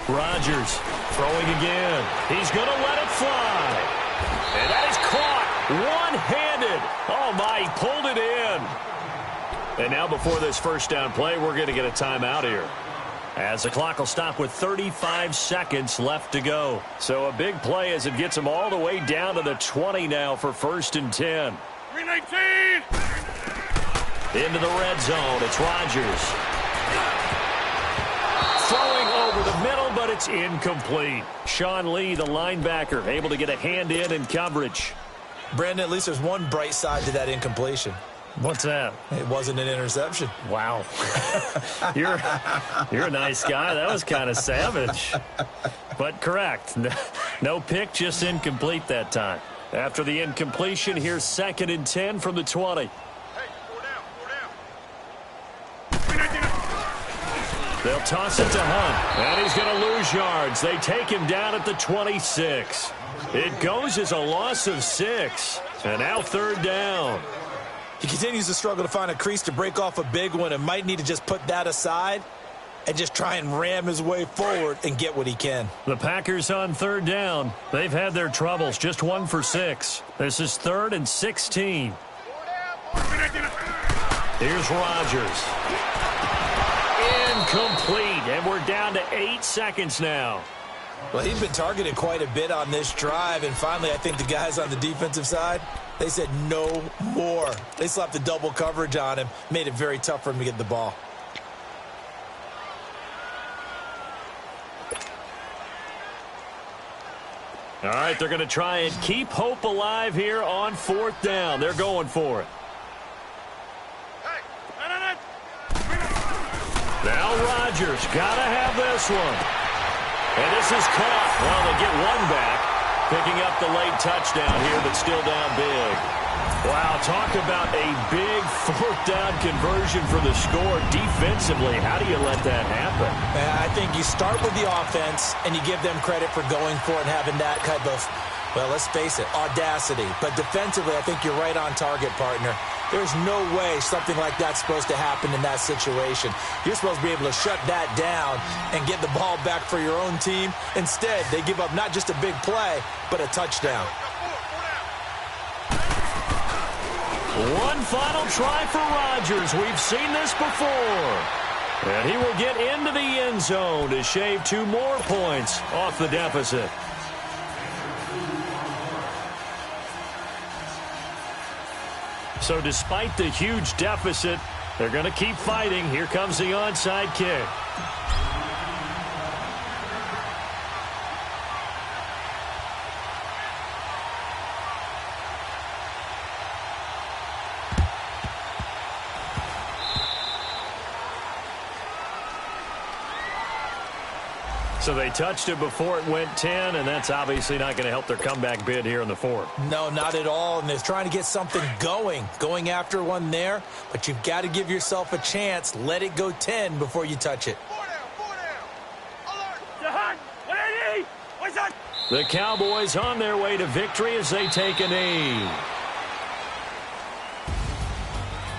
Rodgers throwing again. He's going to let it fly. And that is caught one-handed. Oh, my, he pulled it in. And now before this first down play, we're going to get a timeout here, as the clock will stop with 35 seconds left to go. So a big play as it gets them all the way down to the 20 now for 1st and 10. 319! Into the red zone. It's Rodgers. Throwing over the middle, but it's incomplete. Sean Lee, the linebacker, able to get a hand in coverage. Brandon, at least there's one bright side to that incompletion. What's that? It wasn't an interception. Wow. You're a nice guy. That was kind of savage. But correct. No pick, just incomplete that time. After the incompletion, here's 2nd and 10 from the 20. Hey, 4 down. They'll toss it to Hunt, and he's going to lose yards. They take him down at the 26. It goes as a loss of 6. And now 3rd down. He continues to struggle to find a crease to break off a big one and might need to just put that aside and just try and ram his way forward and get what he can. The Packers on 3rd down. They've had their troubles, just 1 for 6. This is 3rd and 16. Here's Rodgers. Incomplete, and we're down to 8 seconds now. Well, he's been targeted quite a bit on this drive, and finally I think the guys on the defensive side, they said no more. They slapped the double coverage on him, made it very tough for him to get the ball. All right, they're going to try and keep hope alive here on 4th down. They're going for it. Now Rodgers got to have this one. And this is caught. Well, they get one back, picking up the late touchdown here, but still down big. Wow, talk about a big 4th down conversion for the score. Defensively, how do you let that happen? I think you start with the offense, and you give them credit for going for it and having that type of, well, let's face it, audacity. But defensively, I think you're right on target, partner. There's no way something like that's supposed to happen in that situation. You're supposed to be able to shut that down and get the ball back for your own team. Instead, they give up not just a big play, but a touchdown. One final try for Rodgers. We've seen this before. And he will get into the end zone to shave 2 more points off the deficit. So despite the huge deficit, they're going to keep fighting. Here comes the onside kick. So they touched it before it went 10, and that's obviously not going to help their comeback bid here in the 4th. No, not at all, and they're trying to get something going after one there, but you've got to give yourself a chance. Let it go 10 before you touch it. 4 down. Alert. The Cowboys on their way to victory as they take a knee.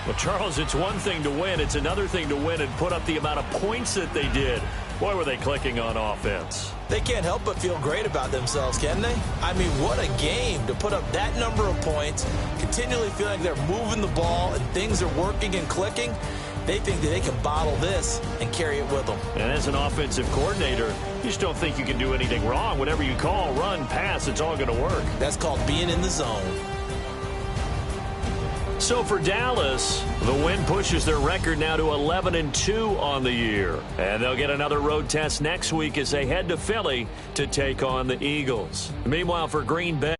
Well, Charles, it's one thing to win. It's another thing to win and put up the amount of points that they did. Boy, were they clicking on offense. They can't help but feel great about themselves, can they? I mean, what a game to put up that number of points, continually feeling like they're moving the ball and things are working and clicking. They think that they can bottle this and carry it with them. And as an offensive coordinator, you just don't think you can do anything wrong. Whatever you call, run, pass, it's all going to work. That's called being in the zone. So for Dallas, the win pushes their record now to 11-2 on the year. And they'll get another road test next week as they head to Philly to take on the Eagles. Meanwhile, for Green Bay,